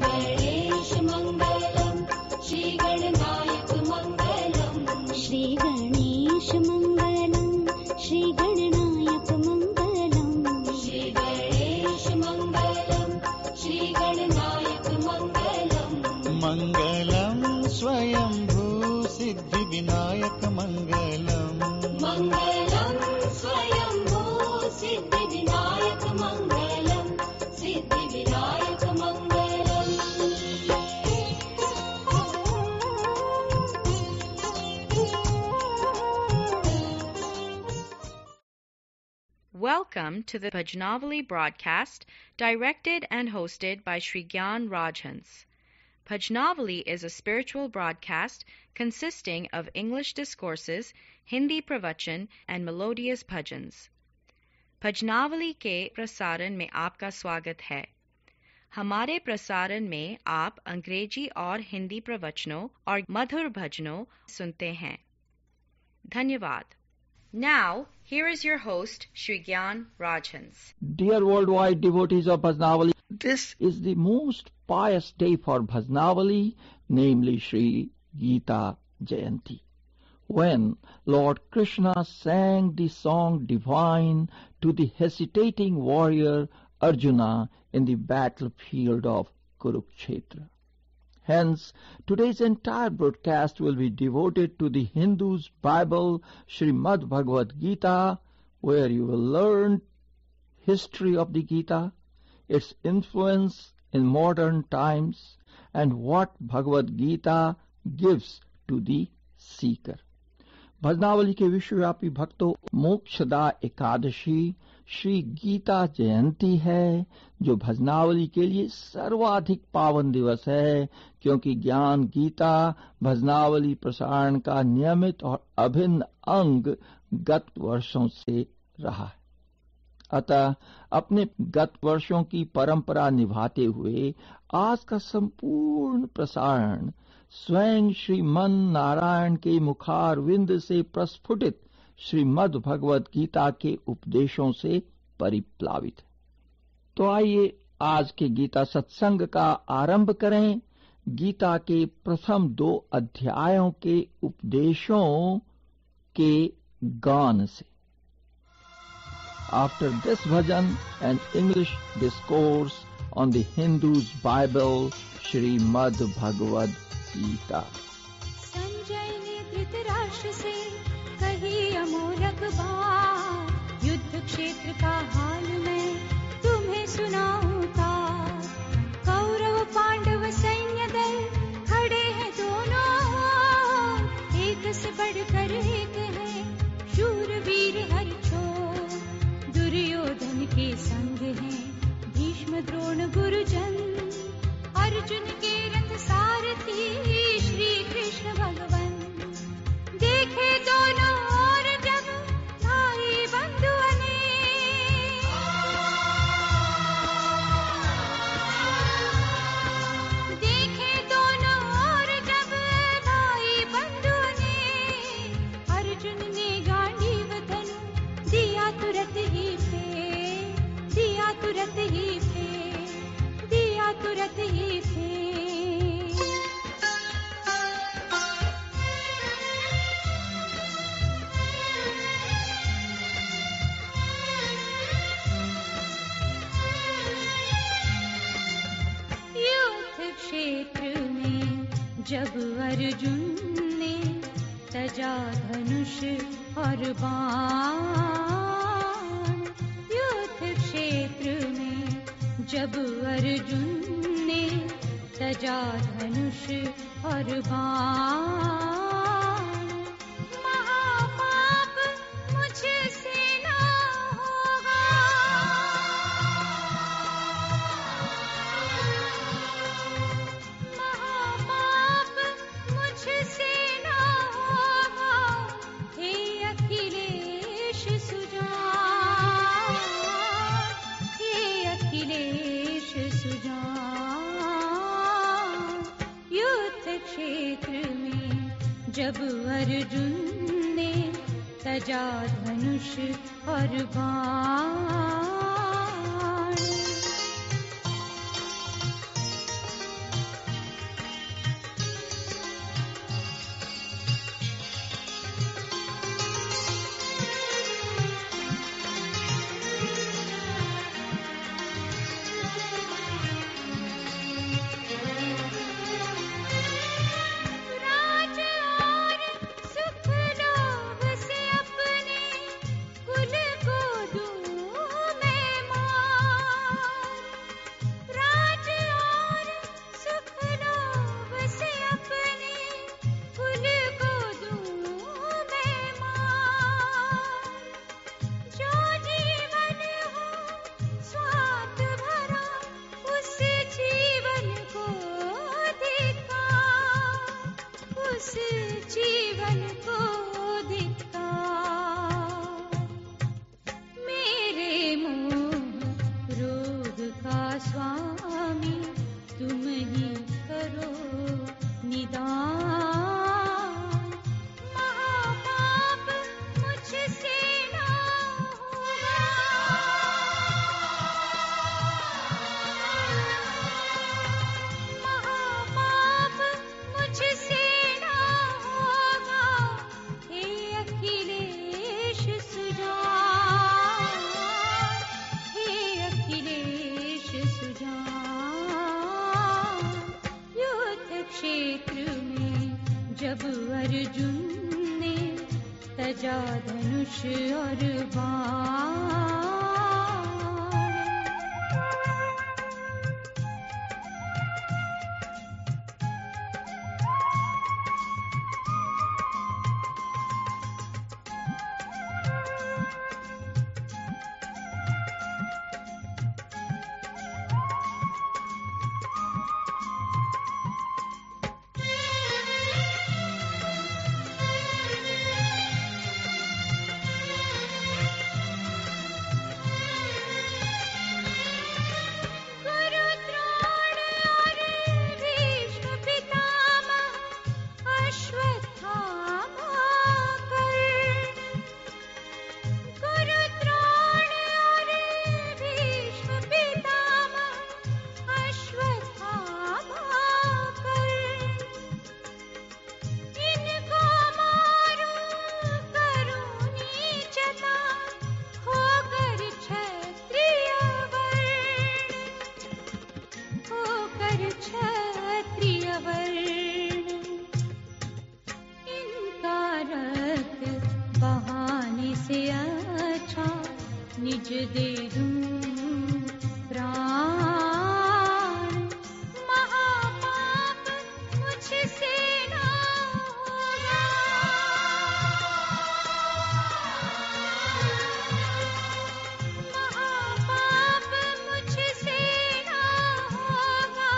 गणेश मंगलम, श्री गणनायक मंगलम, श्री गणेश मंगलम, श्री गणनायक मंगलम, श्री गणेश मंगलम, श्री गणनायक मंगलम, मंगलम स्वयंभू सिद्धि विनायक मंगलम, मंगलम स्वयंभू सिद्धि विनायक मंगलम, सिद्धि विनायक मंगलम। Welcome to the Bhajnavali broadcast, directed and hosted by Sri Gyan Rajhans. Bhajnavali is a spiritual broadcast consisting of English discourses, Hindi pravachan, and melodious bhajans. भजनावली के प्रसारण में आपका स्वागत है। हमारे प्रसारण में आप अंग्रेजी और हिंदी प्रवचनों और मधुर भजनों सुनते हैं। धन्यवाद। Now, here is your host, Sri Gyan Rajhans. Dear worldwide devotees of Bhajnavali, this is the most pious day for Bhajnavali, namely Sri Gita Jayanti, when Lord Krishna sang the song divine to the hesitating warrior Arjuna in the battlefield of Kurukshetra. Hence, today's entire broadcast will be devoted to the Hindu's Bible, Srimad Bhagavad Gita, where you will learn history of the Gita, its influence in modern times, and what Bhagavad Gita gives to the seeker. भजनावली के विश्वव्यापी भक्तों, मोक्षदा एकादशी श्री गीता जयंती है, जो भजनावली के लिए सर्वाधिक पावन दिवस है, क्योंकि ज्ञान गीता भजनावली प्रसारण का नियमित और अभिन्न अंग गत वर्षों से रहा है। अतः अपने गत वर्षों की परंपरा निभाते हुए आज का संपूर्ण प्रसारण स्वयं श्रीमन नारायण के मुखारविंद से प्रस्फुटित श्रीमद् भगवद गीता के उपदेशों से परिप्लावित है। तो आइए आज के गीता सत्संग का आरंभ करें गीता के प्रथम 2 अध्यायों के उपदेशों के गान से। After this bhajan and English discourse on the Hindu's Bible, Srimad Bhagavad Gita. Sanjay ने धृतराष्ट्र से कही अमोलक बात, युद्ध क्षेत्र का हाल मैं तुम्हें सुनाऊंगा। कौरव पांडव सैन्य दल खड़े हैं दोनों, एक से बढ़कर एक है शूरवीर हर छोर। दुर्योधन के संग हैं भीष्म द्रोण गुरुजन, अर्जुन के रथ सारथी श्री कृष्ण भगवान। देखे दोनों ओर जब भाई बंधु अनेक, देखे दोनों ओर जब भाई बंधु अनेक। अर्जुन ने गांडीव धनु दिया तुरंत ही फेंक, दिया तुरंत ही फेंक, दिया तुरंत ही फेंक। युद्ध क्षेत्र में जब अर्जुन ने तजा धनुष और बाण, युद्ध क्षेत्र में जब अर्जुन ने तजा धनुष और बाण। महापाप मुझसे ना होगा, महापाप मुझसे ना होगा। हे अखिलेश सुजान, हे अखिलेश सुजान। युद्ध क्षेत्र में जब अर्जुन ने तजा धनुष और बाण। का स्वामी तुम ही करो निदान। महापाप मुझसे ना होगा, महापाप मुझसे ना होगा। हे अखिलेश सुजान, हे अखिलेश सुजान। युद्ध क्षेत्र में जब अर्जुन ने तजा धनुष और बाण, निज दे दूं प्राण। महापाप मुझसे ना होगा, महापाप मुझसे ना होगा।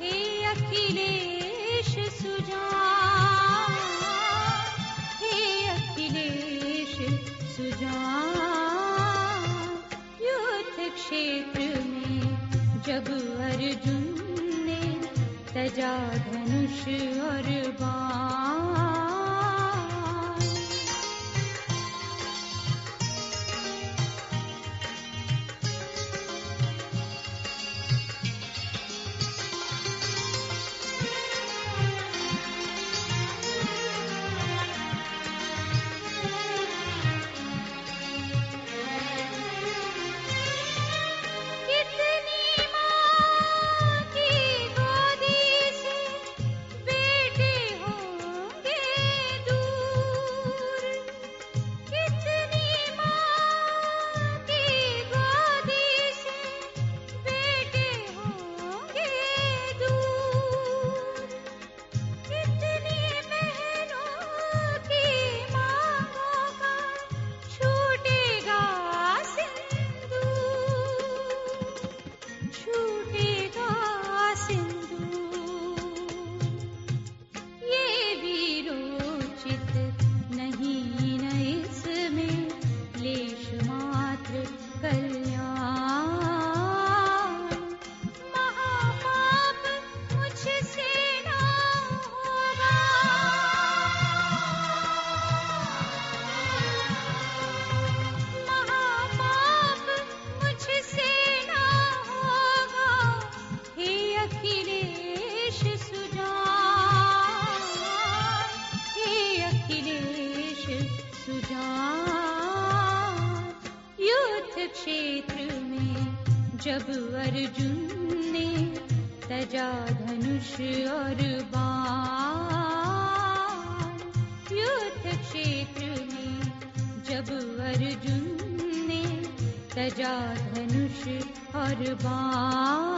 हे अखिलेश सुजान, हे अखिलेश सुजान। क्षेत्र में जब अर्जुन ने तजा धनुष और बाण, क्षेत्र में जब अर्जुन ने तजा धनुष और बाण। युद्ध क्षेत्र में जब अर्जुन ने तजा धनुष और बाण।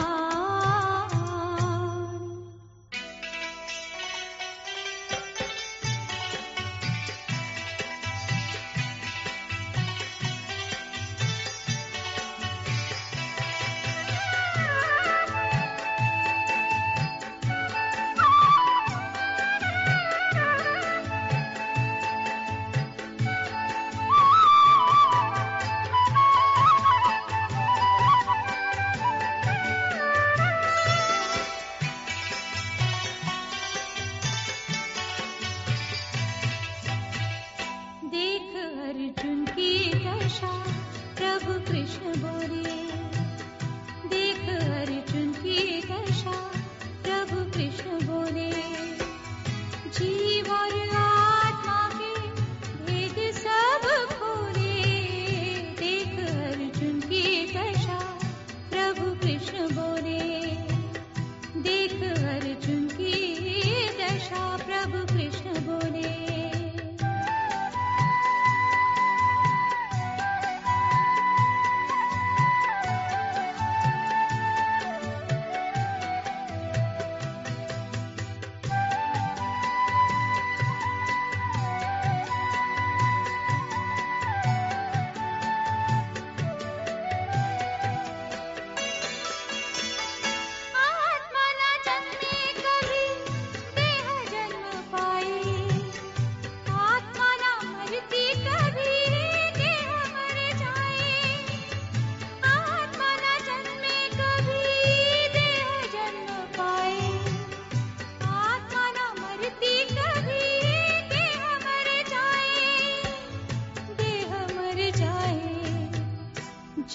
कृष्ण बोले, देख अर्जुन की दशा, प्रभु कृष्ण बोले।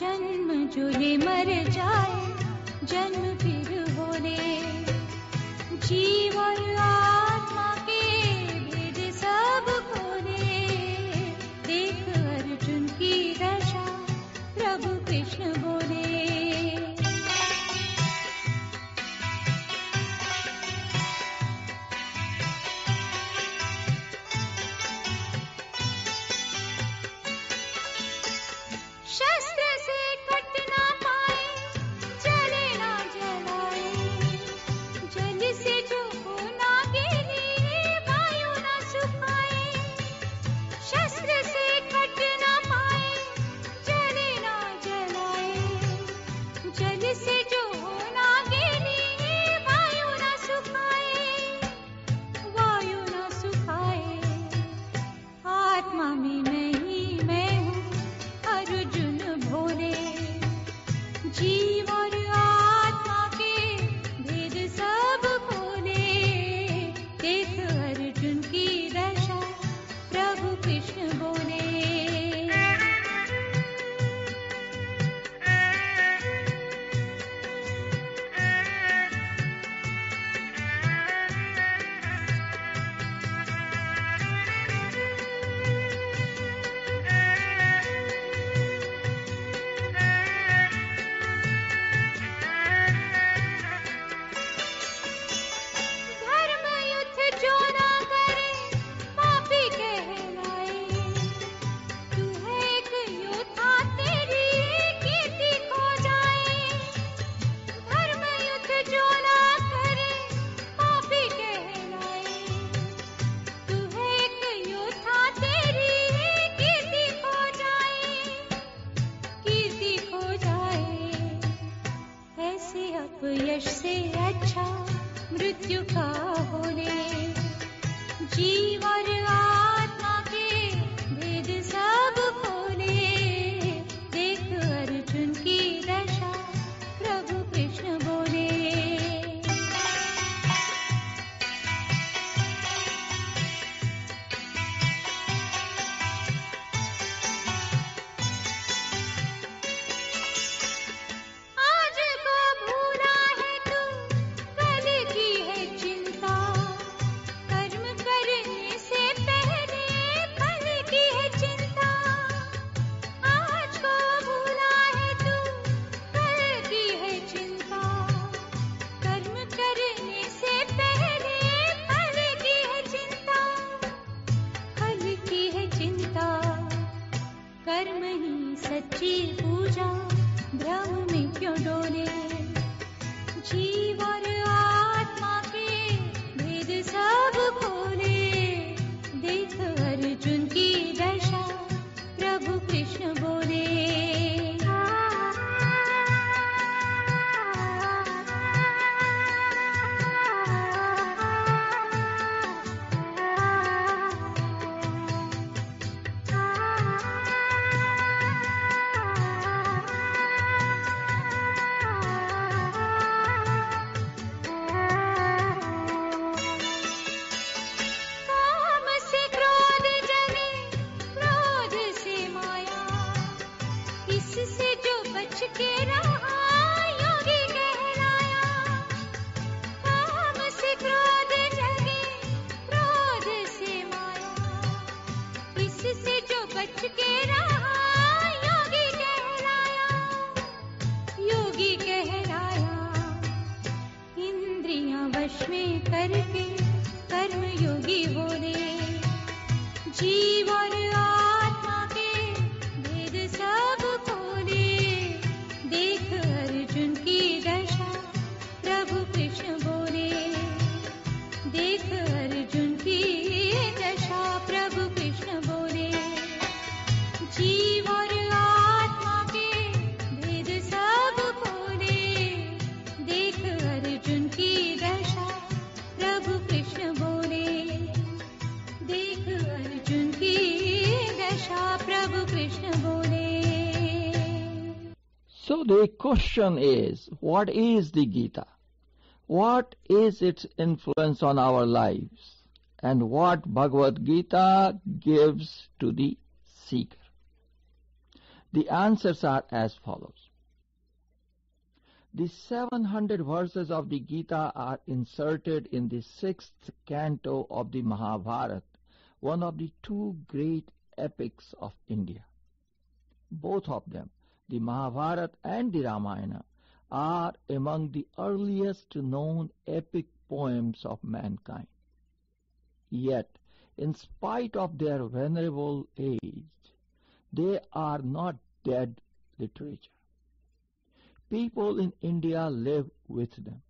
जन्म जो ये मर जाए, जन्म फिर हो ले, जीव और आत्मा के भेद सब खोले, देख अर्जुन की दशा, प्रभु कृष्ण बोले। शस्त्र से कट ना पाए, जले ना जलाए, जल से जो ना गिरे, वायु ना सुखाए। शस्त्र से कट ना पाए, जले ना जलाए, जल से जो ना गिरे, वायु ना सुखाए, वायु ना सुखाए। आत्मा में मैं ही मैं हूँ, अर्जुन भोले, जीव और आत्मा के भेद सब खोले, देख अर्जुन की दशा, प्रभु कृष्ण बोले। धर्म युद्ध जो ना करे, पापी कहलाए, तू है एक योद्धा, तेरी कीर्ति खो जाए। धर्म युद्ध जो ना करे, पापी कहलाए, तू है एक योद्धा, तेरी कीर्ति खो जाए, कीर्ति खो जाए। ऐसे अपयश से अच्छा मृत्यु का होले, जीव और आत्मा के भेद सब खोले, देख अर्जुन की दशा, प्रभु कृष्ण बोले। आज को भूला है तू, कल की है चिंता, कर्म करने वश में करके कर्म योगी बोले, जीव और आत्मा के भेद सब खोले। देख अर्जुन की दशा प्रभु कृष्ण बोले, देख अर्जुन की दशा प्रभु कृष्ण बोले। जीव और आत्मा के भेद सब खोले, देख अर्जुन की दशा प्रभु कृष्ण बोले, देख अर्जुन की दशा प्रभु कृष्ण बोले। So the question is, what is the Gita? What is its influence on our lives? And what Bhagavad Gita gives to the seeker? The answers are as follows. The 700 verses of the Gita are inserted in the 6th canto of the Mahabharata, one of the two great epics of India. Both of them, the Mahabharata and the Ramayana, are among the earliest known epic poems of mankind. Yet, in spite of their venerable age, they are not dead literature. People in India live with them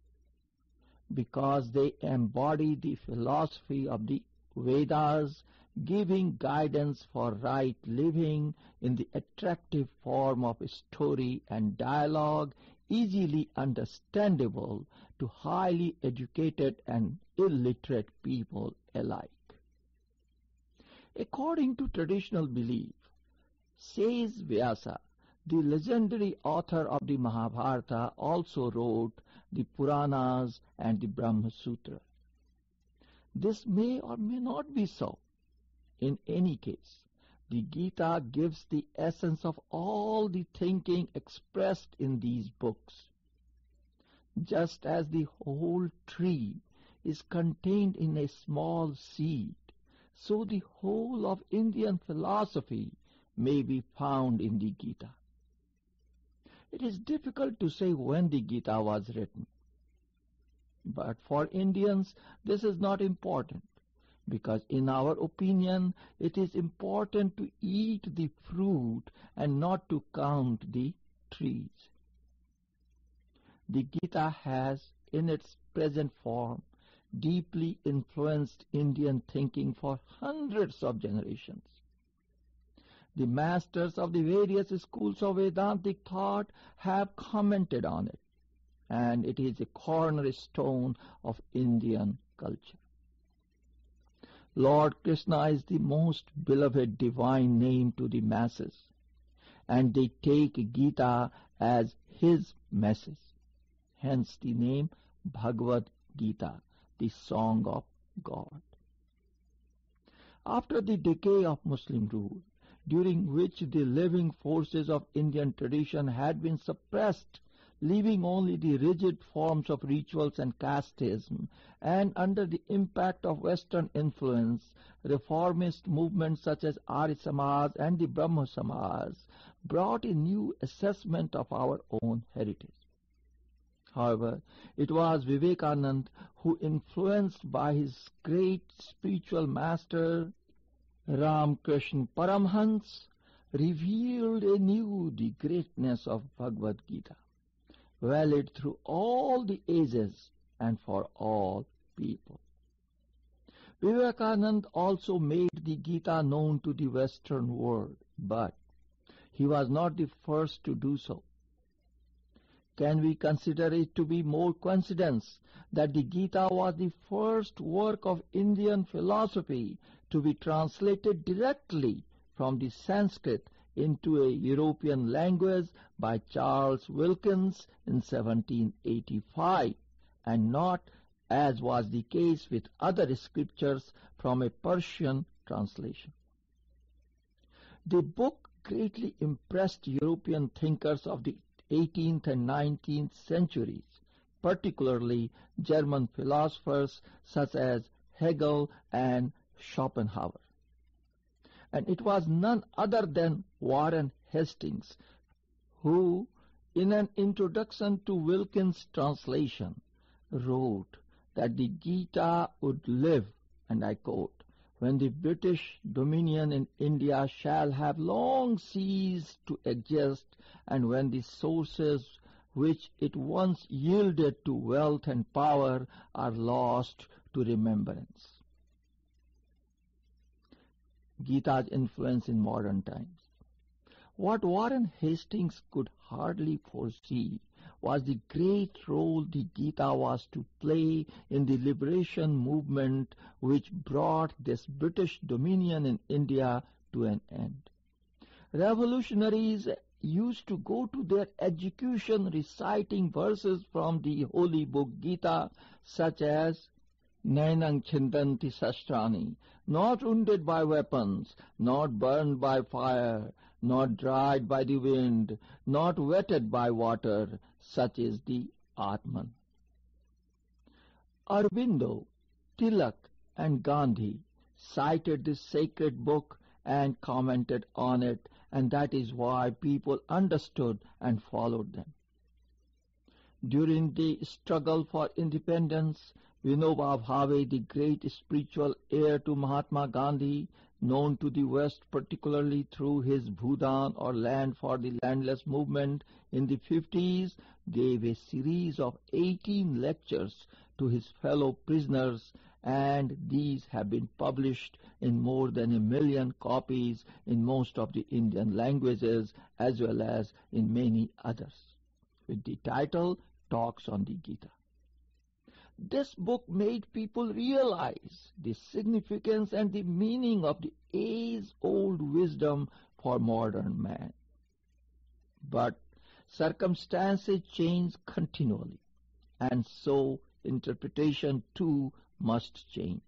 because they embody the philosophy of the Vedas, giving guidance for right living in the attractive form of story and dialogue, easily understandable to highly educated and illiterate people alike. According to traditional belief, says Vyasa, the legendary author of the Mahabharata, also wrote the Puranas and the Brahma Sutra. This may or may not be so. In any case, the Gita gives the essence of all the thinking expressed in these books. Just as the whole tree is contained in a small seed, so the whole of Indian philosophy may be found in the Gita. It is difficult to say when the Gita was written. But for Indians, this is not important, because in our opinion, it is important to eat the fruit and not to count the trees. The Gita has, in its present form, deeply influenced Indian thinking for hundreds of generations. The masters of the various schools of Vedantic thought have commented on it, and it is a cornerstone of Indian culture. Lord Krishna is the most beloved divine name to the masses, and they take Gita as his message. Hence the name Bhagavad Gita, the Song of God. After the decay of Muslim rule, during which the living forces of Indian tradition had been suppressed, leaving only the rigid forms of rituals and casteism, and under the impact of Western influence, reformist movements such as Arya Samaj and the Brahmo Samaj brought a new assessment of our own heritage. However, it was Vivekananda who, influenced by his great spiritual master Ramakrishna Paramhans, revealed anew the greatness of Bhagavad Gita, valid through all the ages and for all people. Vivekananda also made the Gita known to the Western world, but he was not the first to do so. Can we consider it to be more coincidence that the Gita was the first work of Indian philosophy to be translated directly from the Sanskrit into a European language by Charles Wilkins in 1785, and not, as was the case with other scriptures, from a Persian translation? The book greatly impressed European thinkers of the 18th and 19th centuries, particularly German philosophers such as Hegel and Schopenhauer. And it was none other than Warren Hastings who, in an introduction to Wilkins' translation, wrote that the Gita would live, and I quote, "When the British dominion in India shall have long ceased to exist, and when the sources which it once yielded to wealth and power are lost to remembrance." Gita's influence in modern times. What Warren Hastings could hardly foresee was the great role the Gita was to play in the liberation movement which brought this British dominion in India to an end. Revolutionaries used to go to their execution reciting verses from the holy book Gita, such as Nainang Chindanti Sastrani, not wounded by weapons, not burned by fire, not dried by the wind, not wetted by water, such is the Atman. Aurobindo, Tilak, and Gandhi cited this sacred book and commented on it, and that is why people understood and followed them. During the struggle for independence, Vinoba Bhave, the great spiritual heir to Mahatma Gandhi, known to the West particularly through his Bhudan or Land for the Landless movement in the 50s, gave a series of 18 lectures to his fellow prisoners, and these have been published in more than 1 million copies in most of the Indian languages as well as in many others, with the title Talks on the Gita. This book made people realize the significance and the meaning of the age-old wisdom for modern man. But circumstances change continually, and so interpretation too must change.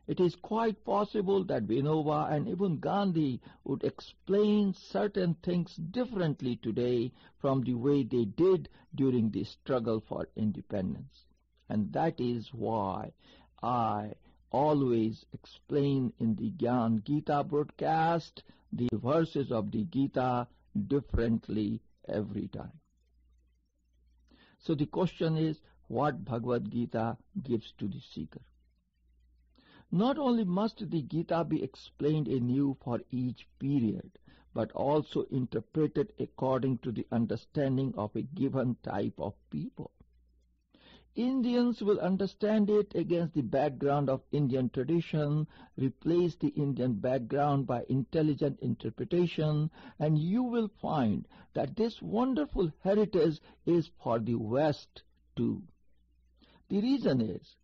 It is quite possible that Vinoba and even Gandhi would explain certain things differently today from the way they did during the struggle for independence. And that is why I always explain in the Gyan Gita broadcast the verses of the Gita differently every time. So the question is, what Bhagavad Gita gives to the seeker? Not only must the Gita be explained anew for each period, but also interpreted according to the understanding of a given type of people. Indians will understand it against the background of Indian tradition, replace the Indian background by intelligent interpretation, and you will find that this wonderful heritage is for the West too. The reason is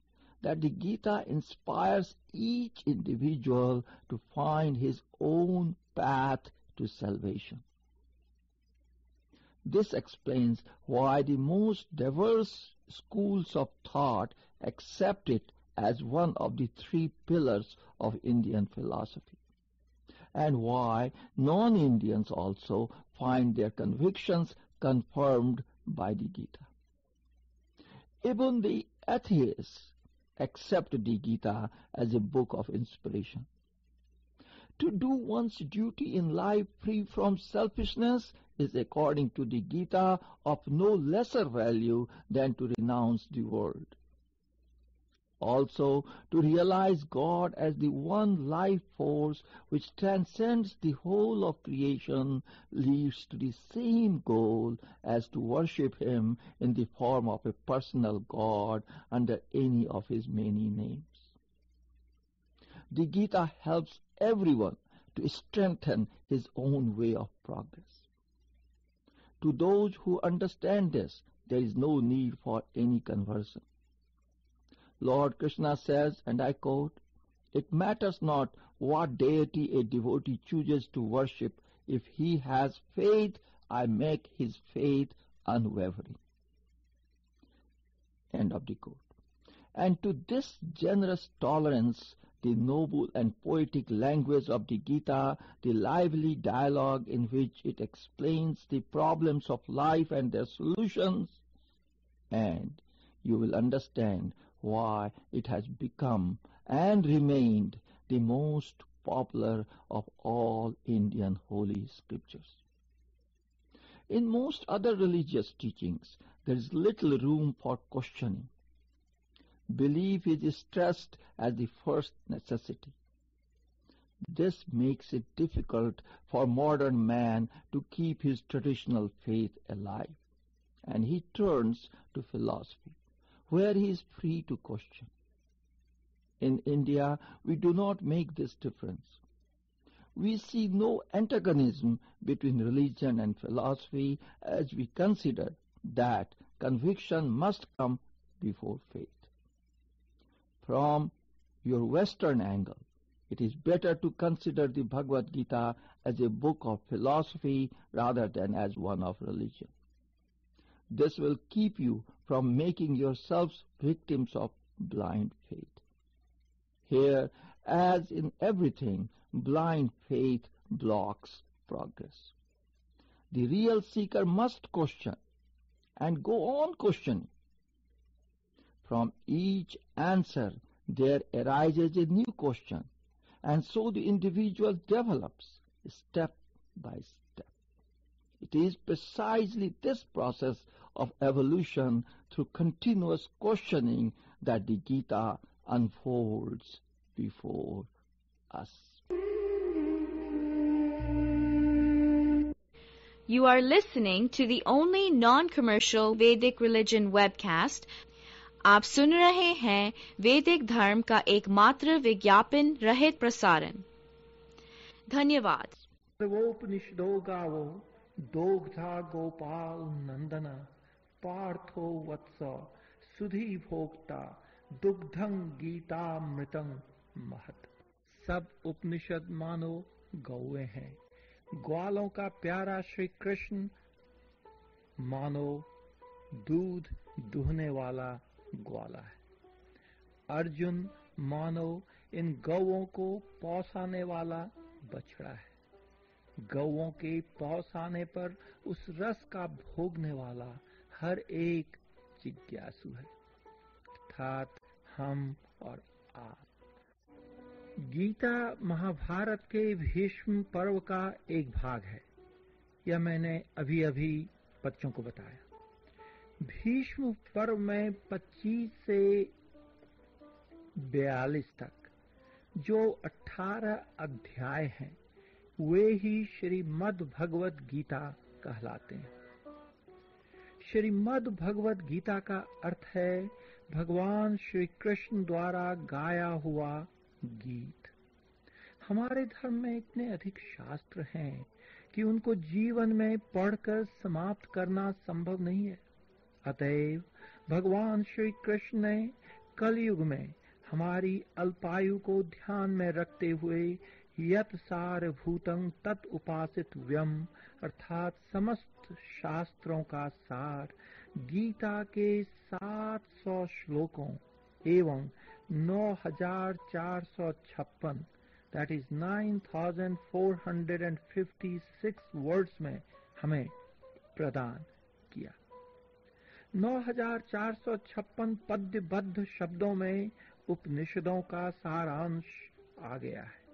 that the Gita inspires each individual to find his own path to salvation. This explains why the most diverse schools of thought accept it as one of the 3 pillars of Indian philosophy, and why non-Indians also find their convictions confirmed by the Gita. Even the atheists accept the Gita as a book of inspiration. To do one's duty in life free from selfishness is, according to the Gita, of no lesser value than to renounce the world. Also, to realize God as the one life force which transcends the whole of creation leads to the same goal as to worship Him in the form of a personal God under any of His many names. The Gita helps everyone to strengthen his own way of progress. To those who understand this, there is no need for any conversion. Lord Krishna says, and I quote, "It matters not what deity a devotee chooses to worship. If he has faith, I make his faith unwavering." End of the quote. And to this generous tolerance, the noble and poetic language of the Gita, the lively dialogue in which it explains the problems of life and their solutions, and you will understand why it has become and remained the most popular of all Indian holy scriptures. In most other religious teachings, there is little room for questioning. Belief is stressed as the first necessity. This makes it difficult for modern man to keep his traditional faith alive, and he turns to philosophy, where he is free to question. In India, we do not make this difference. We see no antagonism between religion and philosophy, as we consider that conviction must come before faith. From your Western angle, it is better to consider the Bhagavad Gita as a book of philosophy rather than as one of religion. This will keep you from making yourselves victims of blind faith. Here, as in everything, blind faith blocks progress. The real seeker must question and go on questioning. From each answer, there arises a new question, and so the individual develops step by step. It is precisely this process of evolution through continuous questioning that the Gita unfolds before us. You are listening to the only non-commercial Vedic religion webcast. आप सुन रहे हैं वैदिक धर्म का एकमात्र विज्ञापन रहित प्रसारण। धन्यवाद। सर्वोपनिषदो गावो दोग्धा गोपाल नंदन पार्थो वत्स सुधी भोक्ता दुग्धं गीतामृतं महत्। सब उपनिषद मानो गौए हैं, ग्वालों का प्यारा श्री कृष्ण मानो दूध दुहने वाला ग्वाला है। अर्जुन मानो इन गौओं को पौसाने वाला बछड़ा है। गौओं के पौसाने पर उस रस का भोगने वाला हर एक जिज्ञासु है, अर्थात हम और आप। गीता महाभारत के भीष्म पर्व का एक भाग है। यह मैंने अभी अभी बच्चों को बताया। भीष्म पर्व में 25 से 42 तक जो 18 अध्याय हैं, वे ही श्रीमद् भगवत गीता कहलाते हैं। श्रीमद् भगवत गीता का अर्थ है भगवान श्री कृष्ण द्वारा गाया हुआ गीत। हमारे धर्म में इतने अधिक शास्त्र हैं कि उनको जीवन में पढ़कर समाप्त करना संभव नहीं है। अतएव भगवान श्री कृष्ण ने कलयुग में हमारी अल्पायु को ध्यान में रखते हुए यत सार भूतं तत् उपासित व्यम अर्थात समस्त शास्त्रों का सार गीता के 700 श्लोकों एवं 9456 that is 9456 वर्ड्स में हमें प्रदान किया। 9456 पद्यबद्ध शब्दों में उपनिषदों का सारांश आ गया है।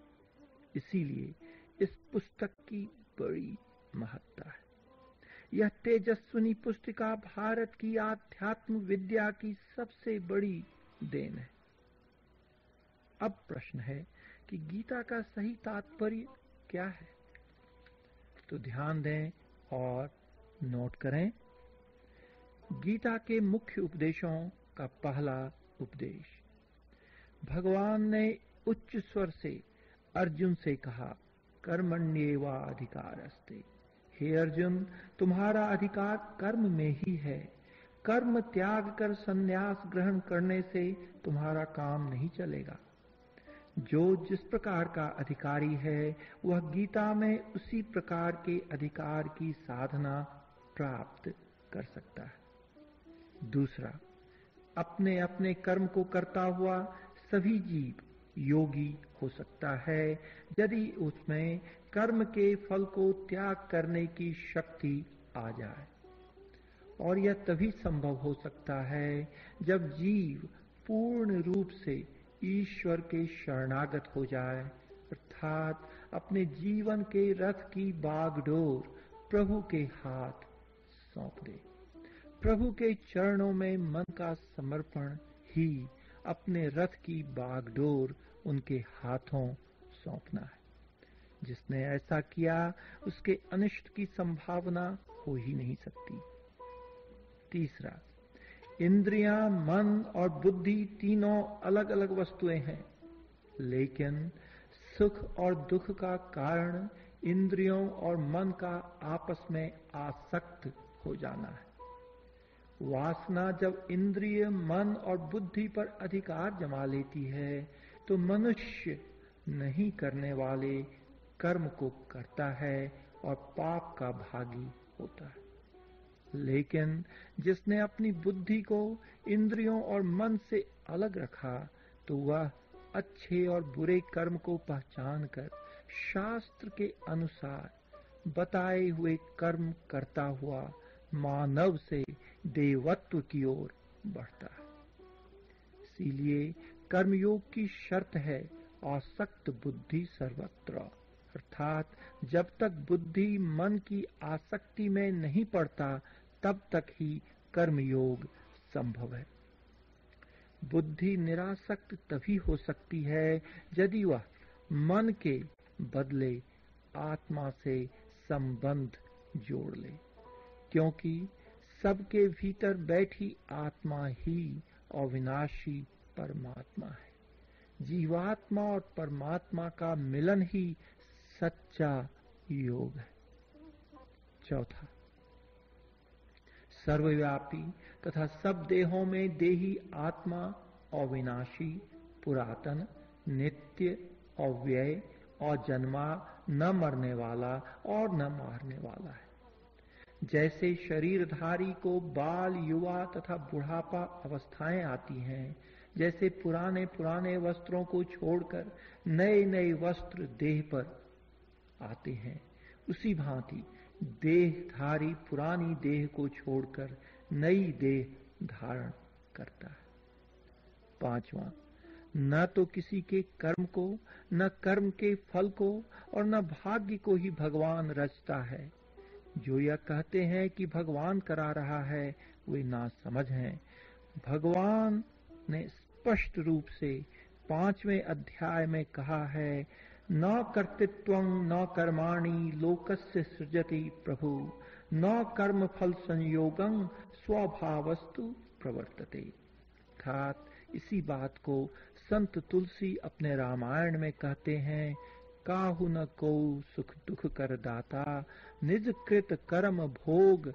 इसीलिए इस पुस्तक की बड़ी महत्ता है। यह तेजस्विनी पुस्तिका भारत की आध्यात्म विद्या की सबसे बड़ी देन है। अब प्रश्न है कि गीता का सही तात्पर्य क्या है? तो ध्यान दें और नोट करें। गीता के मुख्य उपदेशों का पहला उपदेश, भगवान ने उच्च स्वर से अर्जुन से कहा, कर्मण्येवाधिकारस्ते। हे अर्जुन, तुम्हारा अधिकार कर्म में ही है। कर्म त्याग कर संन्यास ग्रहण करने से तुम्हारा काम नहीं चलेगा। जो जिस प्रकार का अधिकारी है वह गीता में उसी प्रकार के अधिकार की साधना प्राप्त कर सकता है। दूसरा, अपने अपने कर्म को करता हुआ सभी जीव योगी हो सकता है यदि उसमें कर्म के फल को त्याग करने की शक्ति आ जाए, और यह तभी संभव हो सकता है जब जीव पूर्ण रूप से ईश्वर के शरणागत हो जाए, अर्थात अपने जीवन के रथ की बागडोर प्रभु के हाथ सौंप दे। प्रभु के चरणों में मन का समर्पण ही अपने रथ की बागडोर उनके हाथों सौंपना है। जिसने ऐसा किया उसके अनिष्ट की संभावना हो ही नहीं सकती। तीसरा, इंद्रियां, मन और बुद्धि तीनों अलग अलग वस्तुएं हैं, लेकिन सुख और दुख का कारण इंद्रियों और मन का आपस में आसक्त हो जाना है। वासना जब इंद्रिय, मन और बुद्धि पर अधिकार जमा लेती है तो मनुष्य नहीं करने वाले कर्म को करता है और पाप का भागी होता है। लेकिन जिसने अपनी बुद्धि को इंद्रियों और मन से अलग रखा तो वह अच्छे और बुरे कर्म को पहचान कर शास्त्र के अनुसार बताए हुए कर्म करता हुआ मानव से देवत्व की ओर बढ़ता है। इसीलिए कर्मयोग की शर्त है आसक्त बुद्धि सर्वत्र, अर्थात जब तक बुद्धि मन की आसक्ति में नहीं पड़ता तब तक ही कर्मयोग संभव है। बुद्धि निरासक्त तभी हो सकती है यदि वह मन के बदले आत्मा से संबंध जोड़ ले, क्योंकि सबके भीतर बैठी आत्मा ही अविनाशी परमात्मा है। जीवात्मा और परमात्मा का मिलन ही सच्चा योग है। चौथा, सर्वव्यापी तथा सब देहों में देही आत्मा अविनाशी, पुरातन, नित्य, अव्यय और जन्मा, न मरने वाला और न मारने वाला है। जैसे शरीरधारी को बाल, युवा तथा बुढ़ापा अवस्थाएं आती हैं, जैसे पुराने पुराने वस्त्रों को छोड़कर नए नए वस्त्र देह पर आते हैं, उसी भांति देहधारी पुरानी देह को छोड़कर नई देह धारण करता है। पांचवा, न तो किसी के कर्म को, न कर्म के फल को और न भाग्य को ही भगवान रचता है। जो यह कहते हैं कि भगवान करा रहा है वे नासमझ हैं। भगवान ने स्पष्ट रूप से 5वें अध्याय में कहा है, न कर्तृत्वं न कर्माणि लोकस्य सृजति प्रभु, न कर्म फल संयोगं स्वभावस्तु प्रवर्तते। अर्थात इसी बात को संत तुलसी अपने रामायण में कहते हैं, काहु न को सुख दुख कर दाता, निज कृत कर्म भोग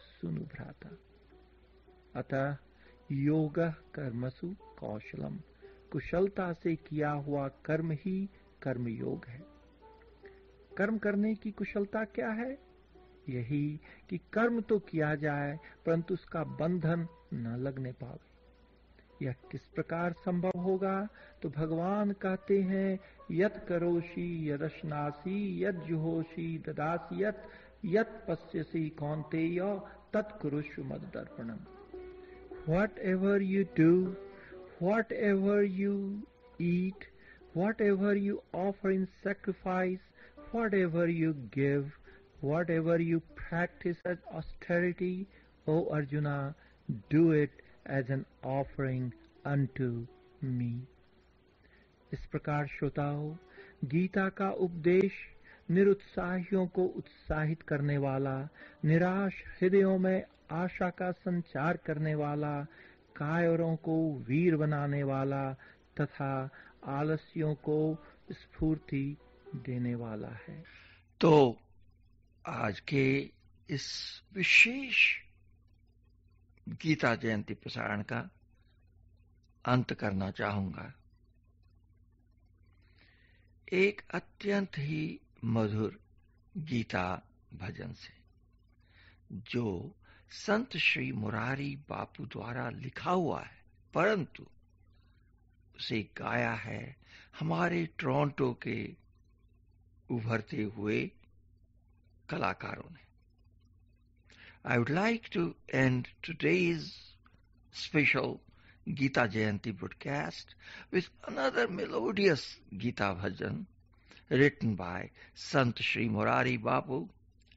सुनु भ्राता। अतः योगः कर्मसु कौशलम, कुशलता से किया हुआ कर्म ही कर्मयोग है। कर्म करने की कुशलता क्या है? यही कि कर्म तो किया जाए परंतु उसका बंधन न लगने पावे। यह किस प्रकार संभव होगा? तो भगवान कहते हैं, यत करोषि यदश्नासि यद जुहोषि ददासि यत पश्यसि कौन्तेय तत्कुरुष्व मद्दर्पणम्। Whatever you do, whatever you eat, whatever you offer in sacrifice, whatever you give, whatever you practice as austerity, O Arjuna, do it as an offering unto me. इस प्रकार श्रोताओं, गीता का उपदेश निरुत्साहियों को उत्साहित करने वाला, निराश हृदयों में आशा का संचार करने वाला, कायरों को वीर बनाने वाला तथा आलस्यों को स्फूर्ति देने वाला है। तो आज के इस विशेष गीता जयंती प्रसारण का अंत करना चाहूंगा एक अत्यंत ही मधुर गीता भजन से, जो संत श्री मुरारी बापू द्वारा लिखा हुआ है, परंतु उसे गाया है हमारे टोरंटो के उभरते हुए कलाकारों ने। I would like to end today's special Gita Jayanti broadcast with another melodious Gita bhajan written by Sant Shri Murari Bapu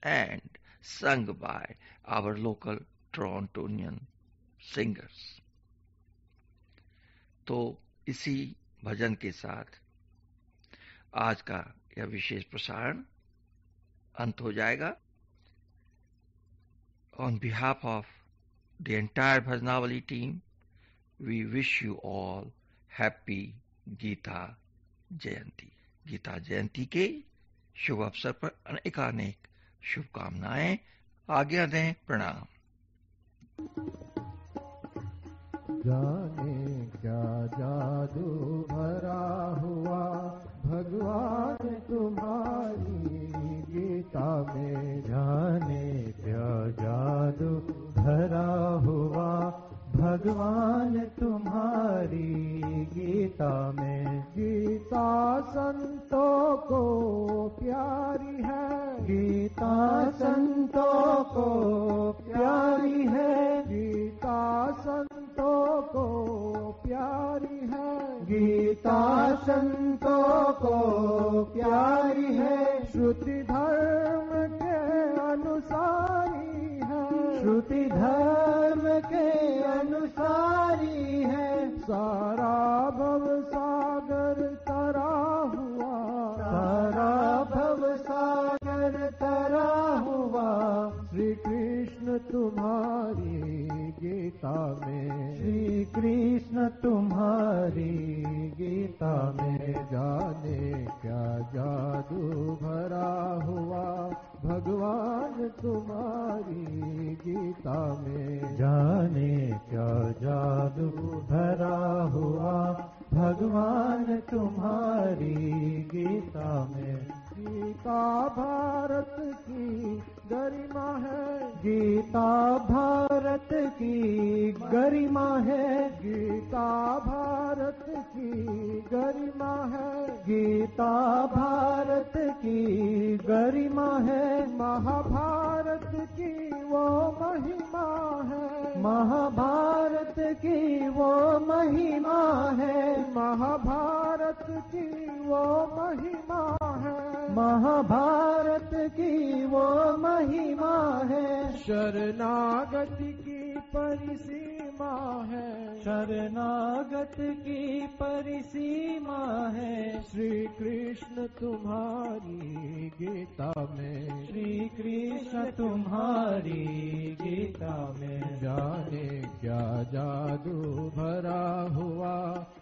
and sung by our local Torontonian singers. तो इसी भजन के साथ आज का यह विशेष प्रसारण अंत हो जाएगा। On behalf of the entire Bhajnavali team, we wish you all happy Gita Jayanti. Gita Jayanti के शुभ अवसर पर अनेकानेक शुभकामनाएं। आज्ञा दें। प्रणाम। जाने क्या जादू भरा हुआ भगवान तुम्हारी गीता में, जाने क्या जादू भरा हुआ भगवान तुम्हारी गीता में। गीता संतों को प्यारी है, गीता संतों को प्यारी है, गीता संतों को प्यारी है, गीता संतों को प्यारी है। श्रुति धर्म के अनुसारी है, श्रुति धर्म के अनुसारी है। सारा भव सागर तरा हुआ, सारा भव सागर तरा हुआ श्री कृष्ण तुम्हारी गीता में, श्री कृष्ण तुम्हारी गीता में। जाने क्या जादू भरा हुआ भगवान तुम्हारी गीता में, जाने क्या जादू भरा हुआ भगवान तुम्हारी गीता में। गीता भारत की गरिमा है, गीता भारत की गरिमा है, गीता भारत की गरिमा है, गीता भारत की गरिमा है। महाभारत की वो महिमा है, महाभारत की वो महिमा है, महाभारत की वो महिमा है, महाभारत की वो महिमा है। शरणागति की परिसीमा है, शरणागत की परिसीमा है। श्री कृष्ण तुम्हारी गीता में, श्री कृष्ण तुम्हारी गीता में। जाने क्या जादू भरा हुआ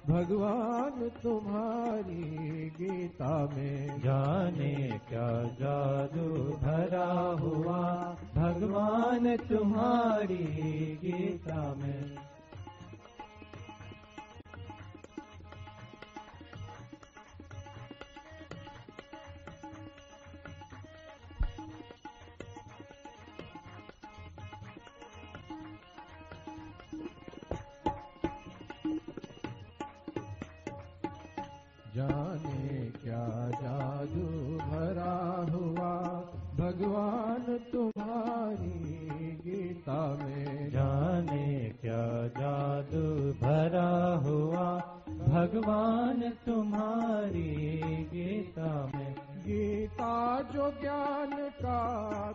भगवान तुम्हारी गीता में, जाने क्या जादू भरा हुआ भगवान तुम्हारी गीता में। जाने क्या जादू भरा हुआ भगवान तुम्हारी गीता में, जाने क्या जादू भरा हुआ भगवान तुम्हारी गीता में। गीता जो ज्ञान का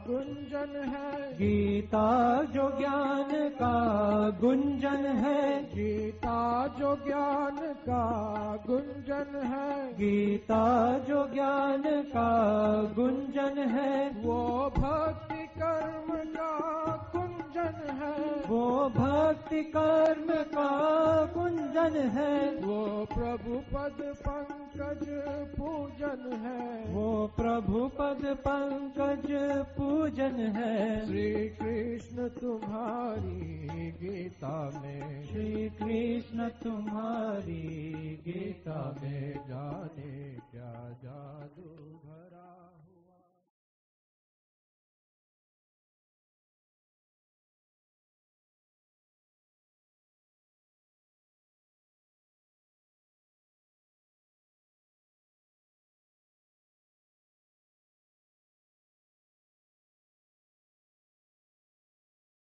गुंजन है, गीता जो ज्ञान का गुंजन है, गीता जो ज्ञान का गुंजन है, गीता जो ज्ञान का गुंजन है। वो भक्ति कर्म का गुंजन है, वो भक्ति कर्म का गुंजन है। वो प्रभु पद पंकज पूजन है, वो प्रभु पद पंकज पूजन है। श्री कृष्ण तुम्हारी गीता में, श्री कृष्ण तुम्हारी गीता में। जाने क्या जादू भरा